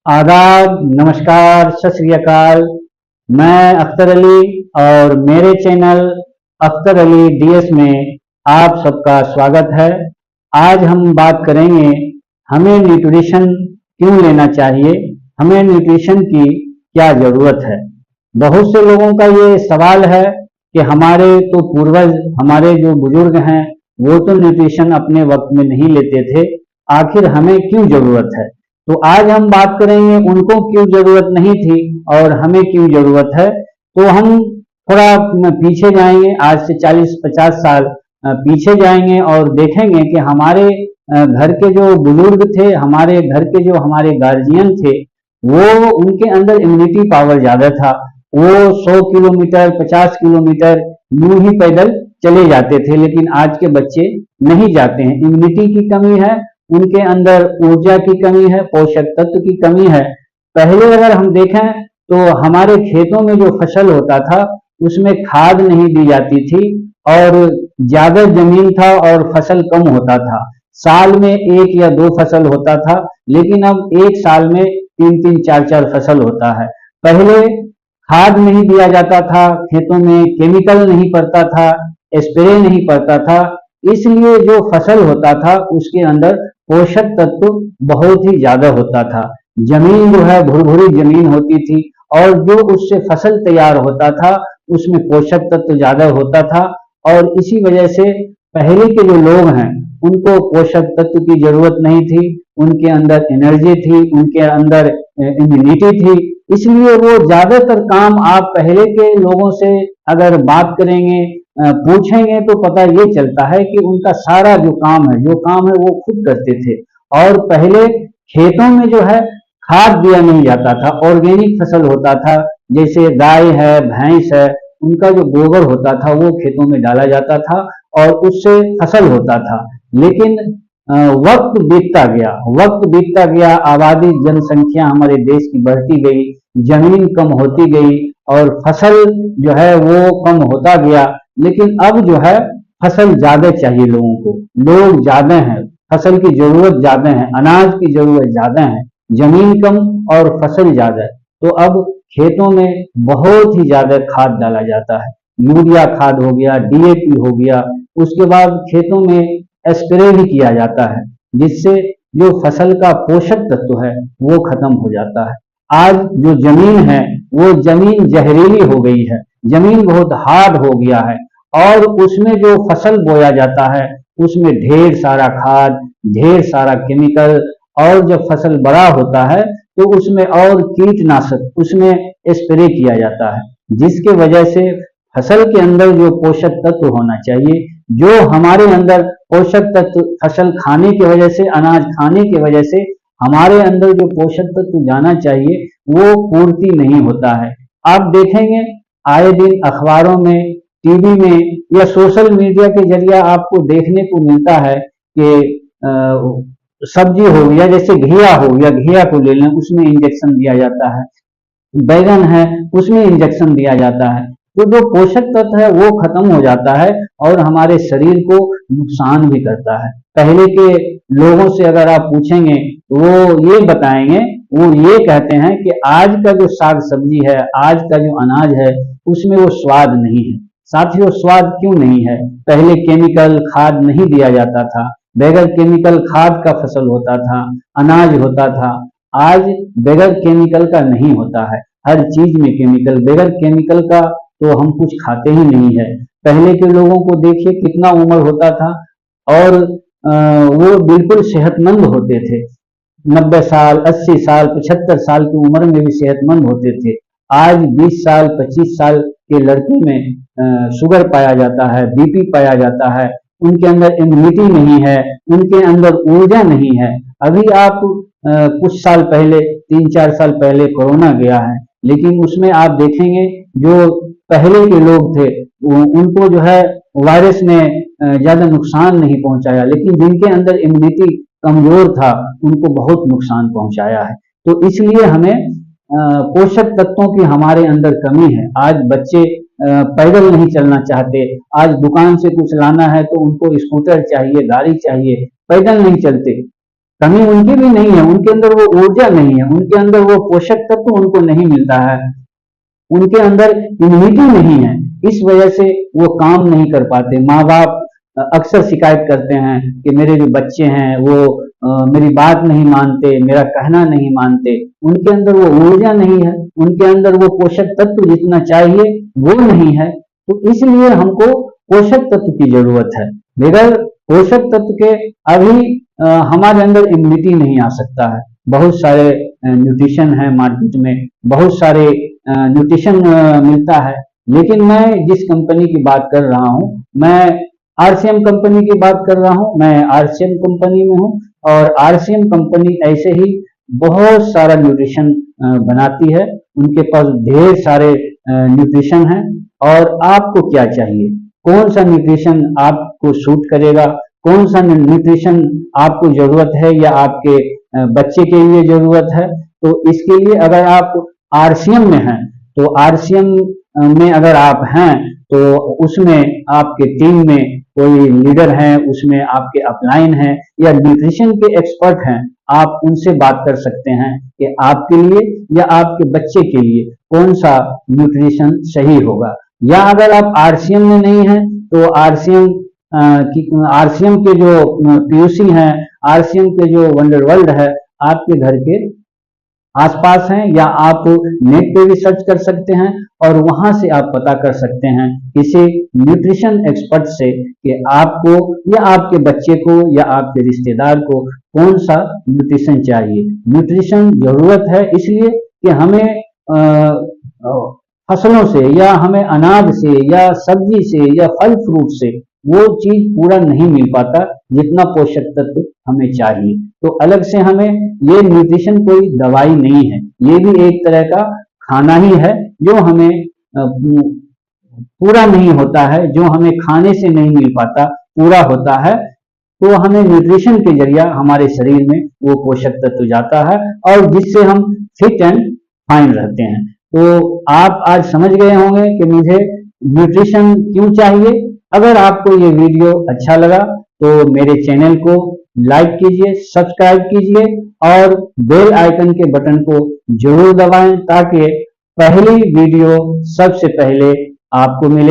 आदाब, नमस्कार, सत श्री अकाल। मैं अख्तर अली और मेरे चैनल अख्तर अली डीएस में आप सबका स्वागत है। आज हम बात करेंगे हमें न्यूट्रिशन क्यों लेना चाहिए, हमें न्यूट्रिशन की क्या ज़रूरत है। बहुत से लोगों का ये सवाल है कि हमारे तो पूर्वज, हमारे जो बुजुर्ग हैं वो तो न्यूट्रिशन अपने वक्त में नहीं लेते थे, आखिर हमें क्यों ज़रूरत है। तो आज हम बात करेंगे उनको क्यों जरूरत नहीं थी और हमें क्यों जरूरत है। तो हम थोड़ा पीछे जाएंगे, आज से 40-50 साल पीछे जाएंगे और देखेंगे कि हमारे घर के जो बुजुर्ग थे, हमारे घर के जो हमारे गार्जियन थे, वो उनके अंदर इम्यूनिटी पावर ज्यादा था। वो 100 किलोमीटर 50 किलोमीटर यूं ही पैदल चले जाते थे, लेकिन आज के बच्चे नहीं जाते हैं। इम्यूनिटी की कमी है, उनके अंदर ऊर्जा की कमी है, पोषक तत्व की कमी है। पहले अगर हम देखें तो हमारे खेतों में जो फसल होता था उसमें खाद नहीं दी जाती थी और ज्यादा जमीन था और फसल कम होता था। साल में एक या दो फसल होता था, लेकिन अब एक साल में तीन तीन चार चार फसल होता है। पहले खाद नहीं दिया जाता था, खेतों में केमिकल नहीं पड़ता था, स्प्रे नहीं पड़ता था, इसलिए जो फसल होता था उसके अंदर पोषक तत्व बहुत ही ज्यादा होता था। जमीन जो है भुरभुरी जमीन होती थी और जो उससे फसल तैयार होता था उसमें पोषक तत्व ज्यादा होता था। और इसी वजह से पहले के जो लोग हैं उनको पोषक तत्व की जरूरत नहीं थी, उनके अंदर एनर्जी थी, उनके अंदर इम्यूनिटी थी, इसलिए वो ज्यादातर काम आप पहले के लोगों से अगर बात करेंगे, पूछेंगे तो पता ये चलता है कि उनका सारा जो काम है वो खुद करते थे। और पहले खेतों में जो है खाद दिया नहीं जाता था, ऑर्गेनिक फसल होता था। जैसे गाय है, भैंस है, उनका जो गोबर होता था वो खेतों में डाला जाता था और उससे फसल होता था। लेकिन वक्त बीतता गया, आबादी जनसंख्या हमारे देश की बढ़ती गई, जमीन कम होती गई और फसल जो है वो कम होता गया। लेकिन अब जो है फसल ज्यादा चाहिए लोगों को, लोग ज्यादा हैं, फसल की जरूरत ज्यादा है, अनाज की जरूरत ज्यादा है, जमीन कम और फसल ज्यादा है। तो अब खेतों में बहुत ही ज्यादा खाद डाला जाता है, यूरिया खाद हो गया, डीएपी हो गया, उसके बाद खेतों में स्प्रे भी किया जाता है, जिससे जो फसल का पोषक तत्व है वो खत्म हो जाता है। आज जो जमीन है वो जमीन जहरीली हो गई है, जमीन बहुत हार्ड हो गया है और उसमें जो फसल बोया जाता है उसमें ढेर सारा खाद, ढेर सारा केमिकल, और जब फसल बड़ा होता है तो उसमें और कीटनाशक उसमें स्प्रे किया जाता है, जिसके वजह से फसल के अंदर जो पोषक तत्व होना चाहिए, जो हमारे अंदर पोषक तत्व फसल खाने की वजह से, अनाज खाने की वजह से हमारे अंदर जो पोषक तत्व जाना चाहिए वो पूर्ति नहीं होता है। आप देखेंगे आए दिन अखबारों में, टीवी में या सोशल मीडिया के जरिए आपको देखने को मिलता है कि सब्जी हो गया, जैसे घिया हो गया, घिया को ले लें, उसमें इंजेक्शन दिया जाता है, बैगन है उसमें इंजेक्शन दिया जाता है। तो जो पोषक तत्व है वो खत्म हो जाता है और हमारे शरीर को नुकसान भी करता है। पहले के लोगों से अगर आप पूछेंगे तो वो ये बताएंगे, वो ये कहते हैं कि आज का जो साग सब्जी है, आज का जो अनाज है, उसमें वो स्वाद नहीं है। साथियों, स्वाद क्यों नहीं है? पहले केमिकल खाद नहीं दिया जाता था, बगैर केमिकल खाद का फसल होता था, अनाज होता था। आज बगैर केमिकल का नहीं होता है, हर चीज में केमिकल, बगैर केमिकल का तो हम कुछ खाते ही नहीं है। पहले के लोगों को देखिए कितना उम्र होता था और वो बिल्कुल सेहतमंद होते थे, 90 साल 80 साल 75 साल की उम्र में भी सेहतमंद होते थे। आज 20 साल 25 साल के लड़के में शुगर पाया जाता है, बीपी पाया जाता है, उनके अंदर इम्यूनिटी नहीं है, उनके अंदर ऊर्जा नहीं है। अभी आप कुछ साल पहले, 3-4 साल पहले कोरोना गया है, लेकिन उसमें आप देखेंगे जो पहले के लोग थे उनको जो है वायरस ने ज्यादा नुकसान नहीं पहुंचाया, लेकिन जिनके अंदर इम्यूनिटी कमजोर था उनको बहुत नुकसान पहुंचाया है। तो इसलिए हमें पोषक तत्वों की हमारे अंदर कमी है। आज बच्चे पैदल नहीं चलना चाहते, आज दुकान से कुछ लाना है तो उनको स्कूटर चाहिए, गाड़ी चाहिए, पैदल नहीं चलते। कमी उनकी भी नहीं है, उनके अंदर वो ऊर्जा नहीं है, उनके अंदर वो पोषक तत्व उनको नहीं मिलता है, उनके अंदर इम्यूनिटी नहीं है, इस वजह से वो काम नहीं कर पाते। माँ बाप अक्सर शिकायत करते हैं कि मेरे जो बच्चे हैं वो मेरी बात नहीं मानते, मेरा कहना नहीं मानते, उनके अंदर वो ऊर्जा नहीं है, उनके अंदर वो पोषक तत्व जितना चाहिए वो नहीं है। तो इसलिए हमको पोषक तत्व की जरूरत है। बगैर पोषक तत्व के अभी हमारे अंदर इम्यूनिटी नहीं आ सकता है। बहुत सारे न्यूट्रिशन है मार्केट में, बहुत सारे न्यूट्रिशन मिलता है, लेकिन मैं जिस कंपनी की बात कर रहा हूँ, मैं आरसीएम कंपनी की बात कर रहा हूँ, मैं आरसीएम कंपनी में हूँ, और आरसीएम कंपनी ऐसे ही बहुत सारा न्यूट्रिशन बनाती है, उनके पास ढेर सारे न्यूट्रिशन हैं। और आपको क्या चाहिए, कौन सा न्यूट्रिशन आपको सूट करेगा, कौन सा न्यूट्रिशन आपको जरूरत है या आपके बच्चे के लिए जरूरत है, तो इसके लिए अगर आप आरसीएम में हैं, तो आरसीएम में अगर आप हैं तो उसमें आपके टीम में कोई लीडर है, उसमें आपके अपलाइन है या न्यूट्रिशन के एक्सपर्ट हैं, आप उनसे बात कर सकते हैं कि आपके लिए या आपके बच्चे के लिए कौन सा न्यूट्रिशन सही होगा। या अगर आप आरसीएम में नहीं हैं तो आरसीएम के जो पीयूसी हैं, आरसीएम के जो वंडर वर्ल्ड है, आपके घर के आसपास हैं, या आप नेट पे भी सर्च कर सकते हैं और वहां से आप पता कर सकते हैं किसी न्यूट्रिशन एक्सपर्ट से कि आपको या आपके बच्चे को या आपके रिश्तेदार को कौन सा न्यूट्रिशन चाहिए। न्यूट्रिशन जरूरत है इसलिए कि हमें फसलों से या हमें अनाज से या सब्जी से या फल फ्रूट से वो चीज पूरा नहीं मिल पाता जितना पोषक तत्व हमें चाहिए। तो अलग से हमें ये न्यूट्रिशन कोई दवाई नहीं है, ये भी एक तरह का खाना ही है जो हमें पूरा नहीं होता है, जो हमें खाने से नहीं मिल पाता, पूरा होता है। तो हमें न्यूट्रिशन के जरिया हमारे शरीर में वो पोषक तत्व जाता है और जिससे हम फिट एंड फाइन रहते हैं। तो आप आज समझ गए होंगे कि मुझे न्यूट्रिशन क्यों चाहिए। अगर आपको ये वीडियो अच्छा लगा तो मेरे चैनल को लाइक कीजिए, सब्सक्राइब कीजिए और बेल आइकन के बटन को जरूर दबाएं ताकि पहली वीडियो सबसे पहले आपको मिले।